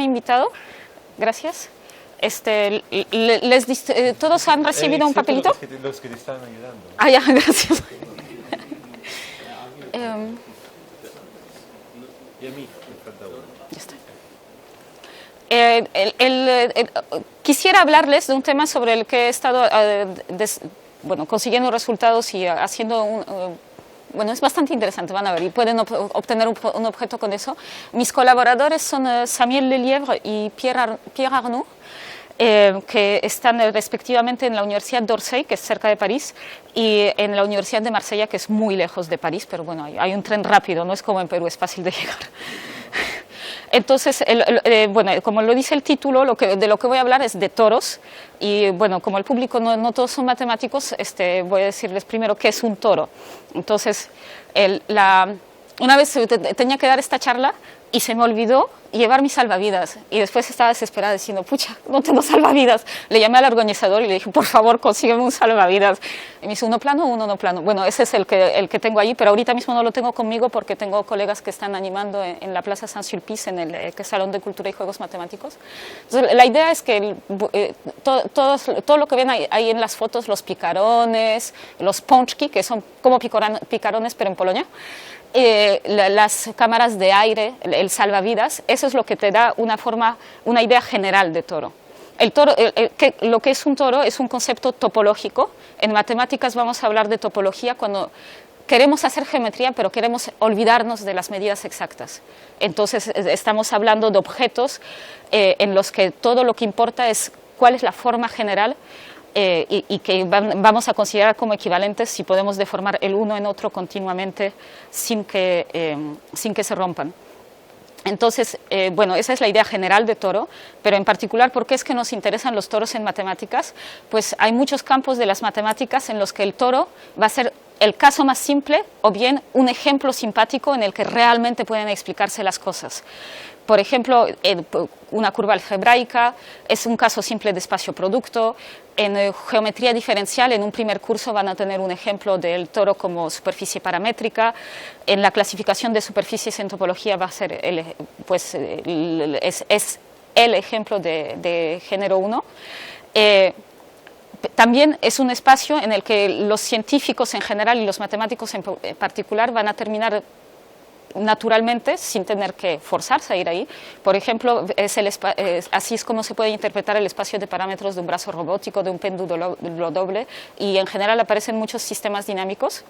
invitado, gracias. ¿Todos han recibido un papelito? Los que te están ayudando. Ah, ya, gracias. Y a mí me falta uno. Ya está. Quisiera hablarles de un tema sobre el que he estado consiguiendo resultados y haciendo bueno, es bastante interesante, van a ver, y pueden obtener un objeto con eso. Mis colaboradores son Samuel Lelièvre y Pierre Arnaud, que están respectivamente en la Universidad d'Orsay, que es cerca de París, y en la Universidad de Marsella, que es muy lejos de París, pero bueno, hay un tren rápido, no es como en Perú, es fácil de llegar. Entonces, bueno, como lo dice el título, de lo que voy a hablar es de toros, y bueno, como el público no todos son matemáticos, voy a decirles primero qué es un toro. Entonces, una vez tenía que dar esta charla y se me olvidó llevar mi salvavidas, y después estaba desesperada diciendo, pucha, no tengo salvavidas. Le llamé al organizador y le dije, por favor, consígueme un salvavidas. Y me dice, uno plano o uno no plano. Bueno, ese es el que tengo allí, pero ahorita mismo no lo tengo conmigo porque tengo colegas que están animando en la Plaza Saint-Sulpice, en el Salón de Cultura y Juegos Matemáticos. Entonces, la idea es que todo lo que ven ahí en las fotos, los picarones, los pączki, que son como picarones pero en Polonia, las cámaras de aire, el salvavidas, eso es lo que te da una idea general de toro. El toro, lo que es un toro es un concepto topológico. En matemáticas vamos a hablar de topología cuando queremos hacer geometría, pero queremos olvidarnos de las medidas exactas. Entonces estamos hablando de objetos en los que todo lo que importa es cuál es la forma general, y que vamos a considerar como equivalentes si podemos deformar el uno en otro continuamente sin que se rompan. Entonces, bueno, esa es la idea general de toro, pero en particular, ¿por qué es que nos interesan los toros en matemáticas? Pues hay muchos campos de las matemáticas en los que el toro va a ser el caso más simple o bien un ejemplo simpático en el que realmente pueden explicarse las cosas. Por ejemplo, una curva algebraica es un caso simple de espacio-producto. En geometría diferencial, en un primer curso van a tener un ejemplo del toro como superficie paramétrica. En la clasificación de superficies en topología va a ser es el ejemplo de género 1. También es un espacio en el que los científicos en general y los matemáticos en particular van a terminar naturalmente, sin tener que forzarse a ir ahí. Por ejemplo, así es como se puede interpretar el espacio de parámetros de un brazo robótico, de un péndulo doble, y en general aparecen muchos sistemas dinámicos.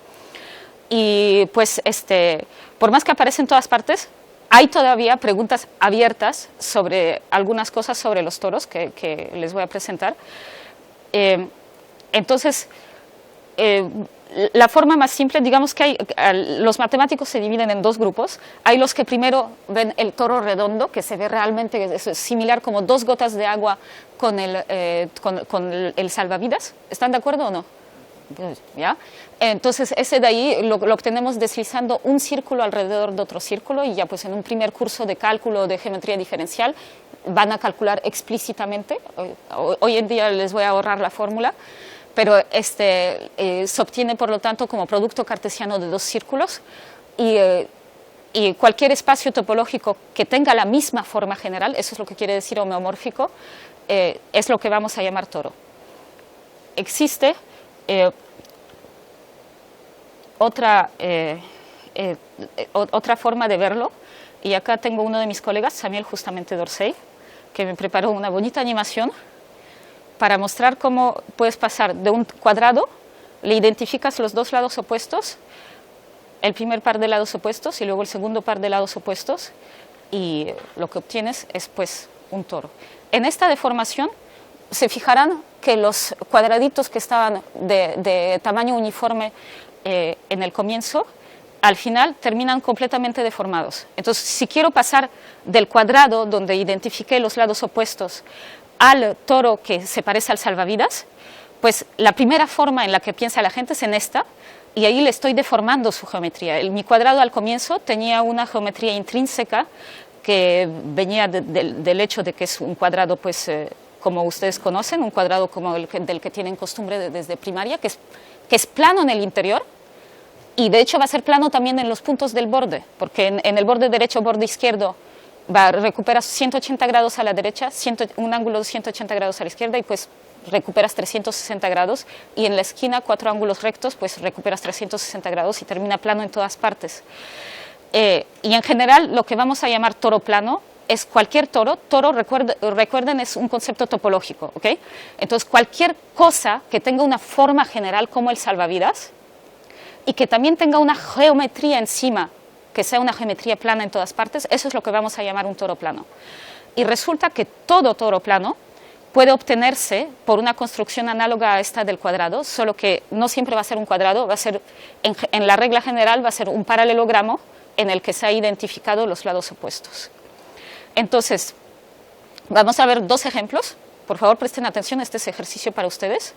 Y pues, por más que aparecen en todas partes, hay todavía preguntas abiertas sobre algunas cosas sobre los toros que les voy a presentar. Entonces, la forma más simple, digamos que los matemáticos se dividen en dos grupos. Hay los que primero ven el toro redondo, que se ve realmente es similar como dos gotas de agua con el salvavidas. ¿Están de acuerdo o no? ¿Ya? Entonces ese de ahí lo obtenemos deslizando un círculo alrededor de otro círculo, y ya pues en un primer curso de cálculo de geometría diferencial van a calcular explícitamente. Hoy en día les voy a ahorrar la fórmula, pero se obtiene por lo tanto como producto cartesiano de dos círculos, y cualquier espacio topológico que tenga la misma forma general, eso es lo que quiere decir homeomórfico, es lo que vamos a llamar toro. Existe otra forma de verlo, y acá tengo uno de mis colegas, Samuel, justamente d'Orsay, que me preparó una bonita animación para mostrar cómo puedes pasar de un cuadrado, le identificas los dos lados opuestos, el primer par de lados opuestos y luego el segundo par de lados opuestos, y lo que obtienes es pues un toro. En esta deformación se fijarán que los cuadraditos que estaban de tamaño uniforme en el comienzo, al final terminan completamente deformados. Entonces, si quiero pasar del cuadrado donde identifiqué los lados opuestos al toro que se parece al salvavidas, pues la primera forma en la que piensa la gente es en esta, y ahí le estoy deformando su geometría. Mi cuadrado al comienzo tenía una geometría intrínseca que venía del hecho de que es un cuadrado, pues, como ustedes conocen, un cuadrado como del que tienen costumbre desde primaria, que es plano en el interior, y de hecho va a ser plano también en los puntos del borde, porque en el borde derecho, borde izquierdo, recuperas 180 grados a la derecha, un ángulo de 180 grados a la izquierda y pues recuperas 360 grados, y en la esquina 4 ángulos rectos, pues recuperas 360 grados y termina plano en todas partes. Y en general lo que vamos a llamar toro plano es cualquier toro. Toro, recuerden, es un concepto topológico, ¿ok? Entonces cualquier cosa que tenga una forma general como el salvavidas y que también tenga una geometría encima, que sea una geometría plana en todas partes, eso es lo que vamos a llamar un toro plano. Y resulta que todo toro plano puede obtenerse por una construcción análoga a esta del cuadrado, solo que no siempre va a ser un cuadrado, va a ser, en la regla general va a ser un paralelogramo en el que se han identificado los lados opuestos. Entonces, vamos a ver 2 ejemplos. Por favor, presten atención, este es ejercicio para ustedes.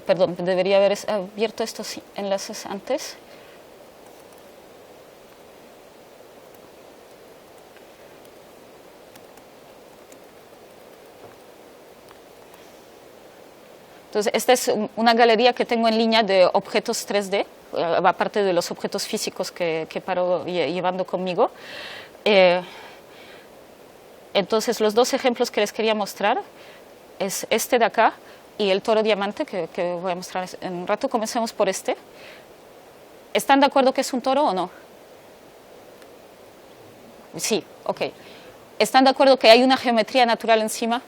Perdón, debería haber abierto estos enlaces antes. Entonces, esta es una galería que tengo en línea de objetos 3D, aparte de los objetos físicos que paro llevando conmigo. Entonces, los 2 ejemplos que les quería mostrar es este de acá y el toro diamante, que voy a mostrar en un rato. Comencemos por este. ¿Están de acuerdo que es un toro o no? Sí, ok. ¿Están de acuerdo que hay una geometría natural encima?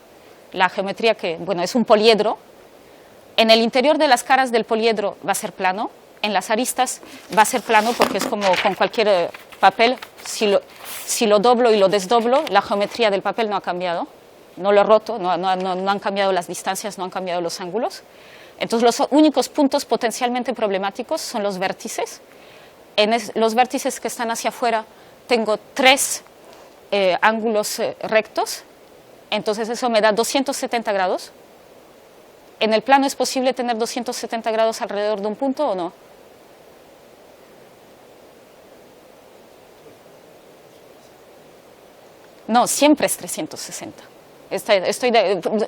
La geometría que, bueno, es un poliedro. En el interior de las caras del poliedro va a ser plano, en las aristas va a ser plano porque es como con cualquier papel, si lo doblo y lo desdoblo, la geometría del papel no ha cambiado, no lo he roto, no han cambiado las distancias, no han cambiado los ángulos. Entonces los únicos puntos potencialmente problemáticos son los vértices. Los vértices que están hacia afuera tengo 3 ángulos rectos, entonces eso me da 270 grados. ¿En el plano es posible tener 270 grados alrededor de un punto o no? No, siempre es 360.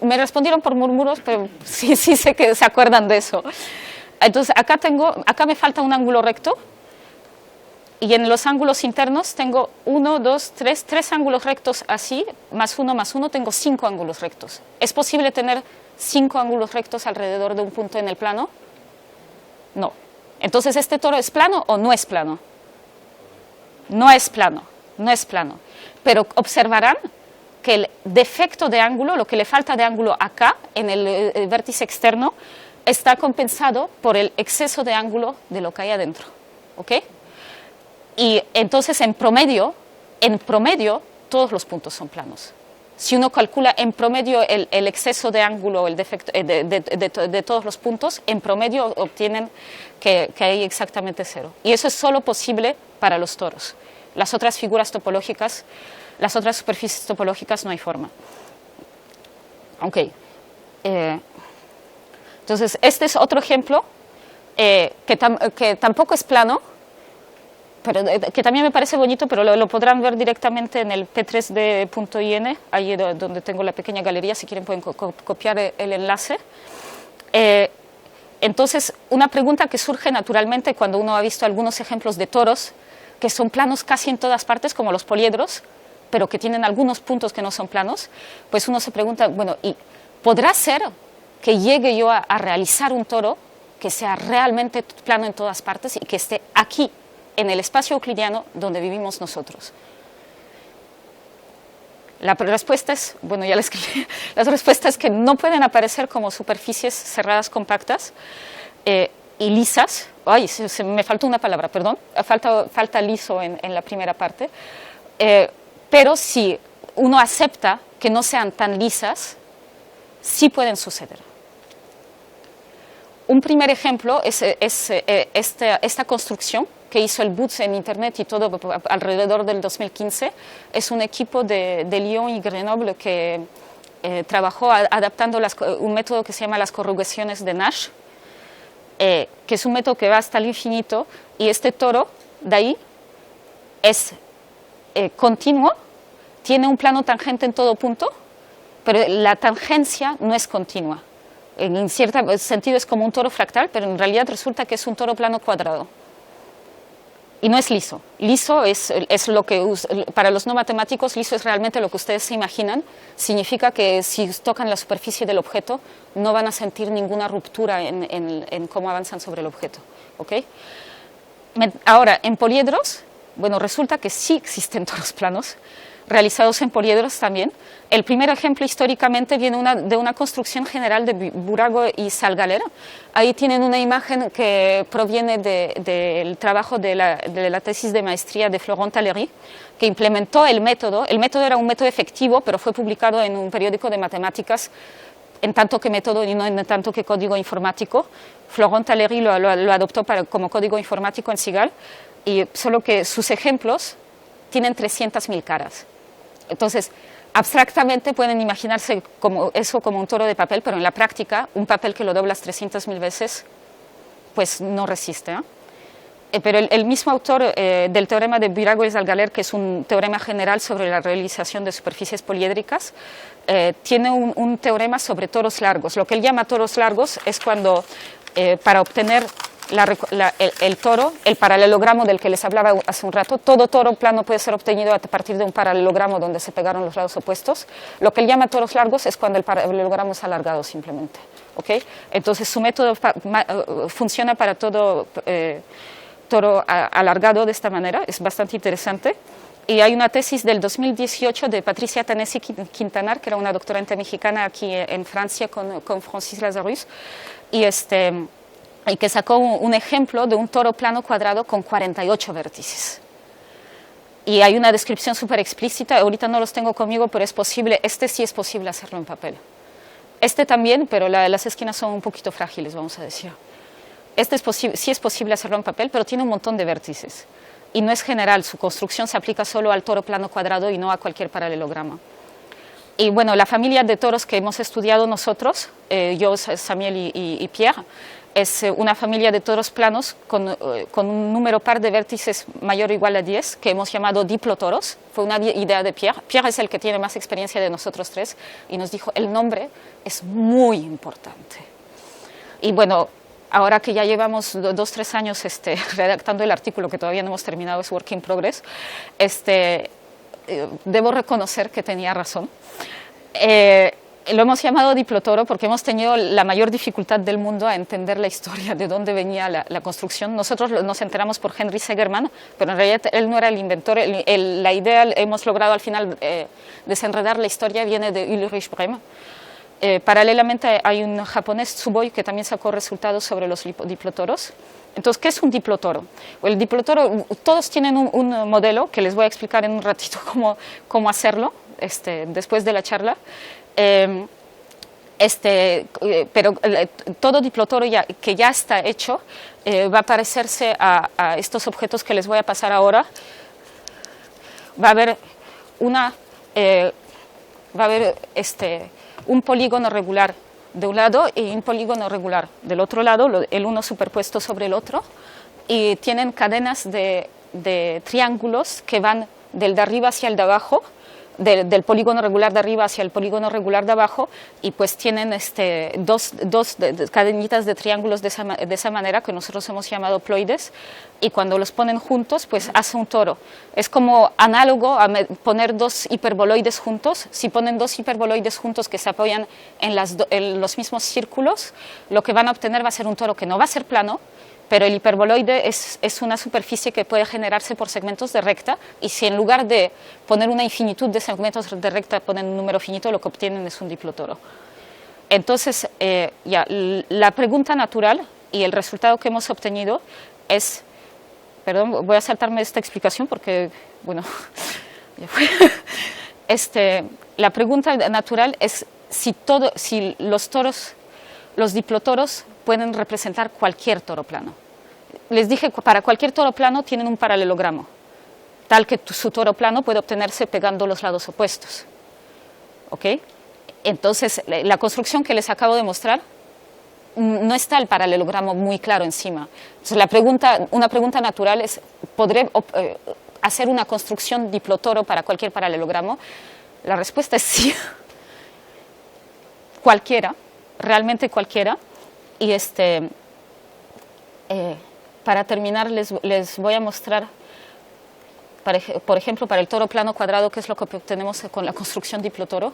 Me respondieron por murmuros, pero sí sé que se acuerdan de eso. Entonces, acá me falta un ángulo recto, y en los ángulos internos tengo 1, 2, 3 ángulos rectos así, más 1, tengo 5 ángulos rectos. ¿Es posible tener 5 ángulos rectos alrededor de un punto en el plano? No. Entonces, ¿este toro es plano o no es plano? No es plano, no es plano. Pero observarán que el defecto de ángulo, lo que le falta de ángulo acá, en el vértice externo, está compensado por el exceso de ángulo de lo que hay adentro. ¿Ok? Y entonces, en promedio, todos los puntos son planos. Si uno calcula en promedio el exceso de ángulo, el defecto de todos los puntos, en promedio obtienen que hay exactamente 0. Y eso es solo posible para los toros. Las otras figuras topológicas, las otras superficies topológicas no hay forma. Ok. Entonces, este es otro ejemplo que tampoco es plano, pero que también me parece bonito, pero lo podrán ver directamente en el p3d.in, ahí donde tengo la pequeña galería, si quieren pueden copiar el enlace. Entonces, una pregunta que surge naturalmente cuando uno ha visto algunos ejemplos de toros, que son planos casi en todas partes, como los poliedros, pero que tienen algunos puntos que no son planos, pues uno se pregunta, bueno, ¿y podrá ser que llegue yo a realizar un toro que sea realmente plano en todas partes y que esté aquí, en el espacio euclidiano donde vivimos nosotros? La respuesta es, bueno, ya la escribí, la respuesta es que no pueden aparecer como superficies cerradas compactas y lisas. Ay, me faltó una palabra, perdón, falta liso en la primera parte, pero si uno acepta que no sean tan lisas, sí pueden suceder. Un primer ejemplo es esta construcción que hizo el Boots en Internet y todo alrededor del 2015. Es un equipo de Lyon y Grenoble que trabajó adaptando un método que se llama las corrugaciones de Nash, que es un método que va hasta el infinito, y este toro de ahí es continuo, tiene un plano tangente en todo punto, pero la tangencia no es continua. en cierto sentido es como un toro fractal, pero en realidad resulta que es un toro plano cuadrado. Y no es liso. Liso es lo que, para los no matemáticos, liso es realmente lo que ustedes se imaginan. Significa que si tocan la superficie del objeto, no van a sentir ninguna ruptura en cómo avanzan sobre el objeto. ¿Okay? Ahora, en poliedros, bueno, resulta que sí existen toros planos, realizados en poliedros también. El primer ejemplo históricamente viene de una construcción general de Burago y Salgaler. Ahí tienen una imagen que proviene del trabajo de la tesis de maestría de Florent Tallery, que implementó el método. El método era un método efectivo, pero fue publicado en un periódico de matemáticas en tanto que método y no en tanto que código informático. Florent Tallery lo adoptó como código informático en Sigal, y solo que sus ejemplos tienen 300.000 caras. Entonces, abstractamente pueden imaginarse eso como un toro de papel, pero en la práctica, un papel que lo doblas 300.000 veces, pues no resiste. Pero el mismo autor del teorema de Burago y Salgaler, que es un teorema general sobre la realización de superficies poliédricas, tiene un teorema sobre toros largos. Lo que él llama toros largos es cuando, para obtener el toro, el paralelogramo del que les hablaba hace un rato, todo toro plano puede ser obtenido a partir de un paralelogramo donde se pegaron los lados opuestos. Lo que él llama toros largos es cuando el paralelogramo es alargado simplemente. ¿Okay? Entonces su método funciona para todo toro alargado de esta manera, es bastante interesante. Y hay una tesis del 2018 de Patricia Tanesi Quintanar, que era una doctorante mexicana aquí en Francia con Francis Lazarus, y que sacó un ejemplo de un toro plano cuadrado con 48 vértices. Y hay una descripción súper explícita, ahorita no los tengo conmigo, pero es posible, sí es posible hacerlo en papel. También, pero las esquinas son un poquito frágiles, vamos a decir. Sí es posible hacerlo en papel, pero tiene un montón de vértices. Y no es general, su construcción se aplica solo al toro plano cuadrado y no a cualquier paralelograma. Y bueno, la familia de toros que hemos estudiado nosotros, yo, Samuel y Pierre, es una familia de toros planos con un número par de vértices mayor o igual a 10, que hemos llamado diplotoros. Fue una idea de Pierre. Pierre es el que tiene más experiencia de nosotros tres y nos dijo, el nombre es muy importante. Y bueno, ahora que ya llevamos 2-3 años redactando el artículo, que todavía no hemos terminado, es work in progress, debo reconocer que tenía razón. Lo hemos llamado diplotoro porque hemos tenido la mayor dificultad del mundo a entender la historia, de dónde venía la construcción. Nosotros nos enteramos por Henry Segerman, pero en realidad él no era el inventor. La idea, hemos logrado al final desenredar la historia, viene de Ulrich Brehm. Paralelamente hay un japonés, Tsuboi, que también sacó resultados sobre los diplotoros. Entonces, ¿qué es un diplotoro? El diplotoro, todos tienen un modelo que les voy a explicar en un ratito cómo hacerlo después de la charla. Pero todo diplotoro que ya está hecho va a parecerse a estos objetos que les voy a pasar ahora. Va a haber un polígono regular de un lado y un polígono regular del otro lado, el uno superpuesto sobre el otro, y tienen cadenas de triángulos que van del de arriba hacia el de abajo, del polígono regular de arriba hacia el polígono regular de abajo, y pues tienen dos cadenitas de triángulos de esa manera, que nosotros hemos llamado ploides, y cuando los ponen juntos pues hace un toro. Es como análogo a poner dos hiperboloides juntos. Si ponen dos hiperboloides juntos que se apoyan en los mismos círculos, lo que van a obtener va a ser un toro que no va a ser plano, pero el hiperboloide es una superficie que puede generarse por segmentos de recta, y si en lugar de poner una infinitud de segmentos de recta ponen un número finito, lo que obtienen es un diplotoro. Entonces, la pregunta natural y el resultado que hemos obtenido es, perdón, voy a saltarme esta explicación porque, bueno, ya fue. La pregunta natural es si los diplotoros pueden representar cualquier toro plano. Les dije que para cualquier toro plano tienen un paralelogramo, tal que su toro plano puede obtenerse pegando los lados opuestos. ¿Ok? Entonces, la construcción que les acabo de mostrar, no está el paralelogramo muy claro encima. Entonces, una pregunta natural es, ¿podré hacer una construcción diplotoro para cualquier paralelogramo? La respuesta es sí. Cualquiera. realmente cualquiera. Y para terminar les voy a mostrar, por ejemplo, para el toro plano cuadrado, que es lo que obtenemos con la construcción diplotoro,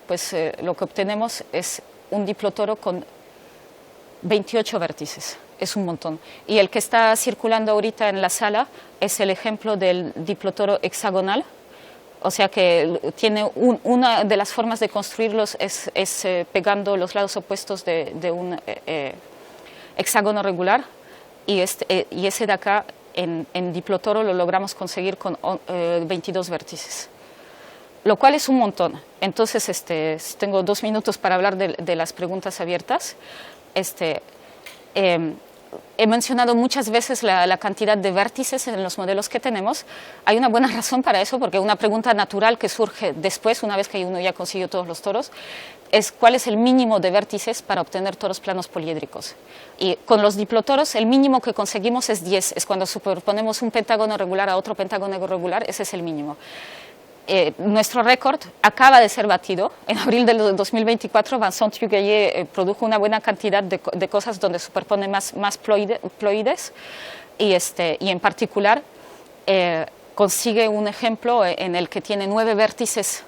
pues lo que obtenemos es un diplotoro con 28 vértices, es un montón. Y el que está circulando ahorita en la sala es el ejemplo del diplotoro hexagonal, o sea que tiene una de las formas de construirlos es pegando los lados opuestos de un hexágono regular, y ese de acá en diplotoro lo logramos conseguir con 22 vértices, lo cual es un montón. Entonces, tengo 2 minutos para hablar de las preguntas abiertas. He mencionado muchas veces la cantidad de vértices en los modelos que tenemos. Hay una buena razón para eso, porque una pregunta natural que surge después, una vez que uno ya consiguió todos los toros, es cuál es el mínimo de vértices para obtener toros planos poliédricos. Y con los diplotoros el mínimo que conseguimos es 10, es cuando superponemos un pentágono regular a otro pentágono regular, ese es el mínimo. Nuestro récord acaba de ser batido. En abril del 2024, Vincent Huguet produjo una buena cantidad de cosas donde superpone más ploides y en particular consigue un ejemplo en el que tiene 9 vértices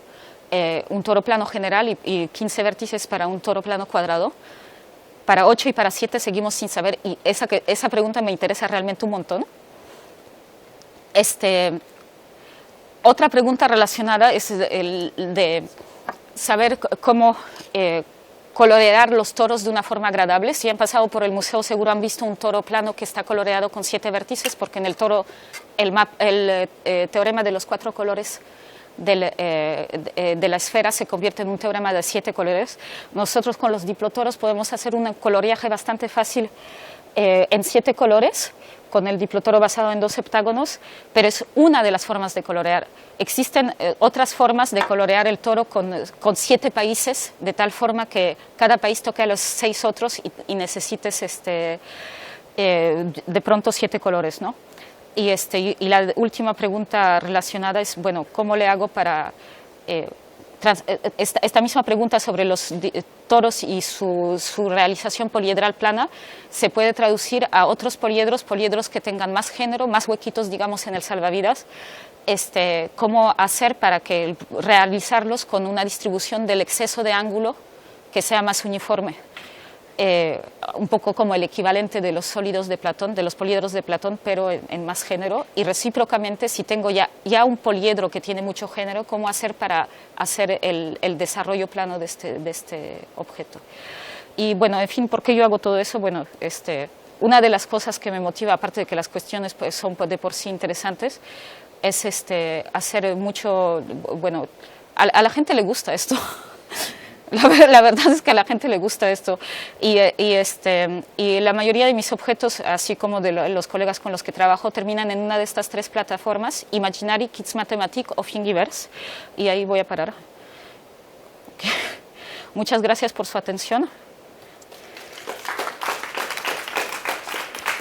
un toro plano general y 15 vértices para un toro plano cuadrado. Para 8 y para 7 seguimos sin saber, y esa pregunta me interesa realmente un montón. Otra pregunta relacionada es el de saber cómo colorear los toros de una forma agradable. Si han pasado por el museo seguro han visto un toro plano que está coloreado con 7 vértices, porque en el toro el teorema de los 4 colores de la esfera se convierte en un teorema de 7 colores. Nosotros con los diplotoros podemos hacer un coloreaje bastante fácil en 7 colores, con el diplotoro basado en 2 heptágonos, pero es una de las formas de colorear. Existen otras formas de colorear el toro con 7 países, de tal forma que cada país toque a los 6 otros y necesites de pronto 7 colores, ¿no? Y la última pregunta relacionada es, bueno, ¿cómo le hago para... esta misma pregunta sobre los toros y su realización poliedral plana se puede traducir a otros poliedros que tengan más género, más huequitos, digamos, en el salvavidas. ¿Cómo hacer para realizarlos con una distribución del exceso de ángulo que sea más uniforme? Un poco como el equivalente de los sólidos de Platón, de los poliedros de Platón, pero en más género. Y recíprocamente, si tengo ya un poliedro que tiene mucho género, ¿cómo hacer para hacer el desarrollo plano de este objeto? Y bueno, en fin, ¿por qué yo hago todo eso? Bueno, una de las cosas que me motiva, aparte de que las cuestiones pues, son de por sí interesantes, es hacer mucho, bueno, a la gente le gusta esto. La verdad es que a la gente le gusta esto y la mayoría de mis objetos, así como de los colegas con los que trabajo, terminan en una de estas 3 plataformas, Imaginary, Kids Mathematic o Thingiverse, y ahí voy a parar. Okay. Muchas gracias por su atención.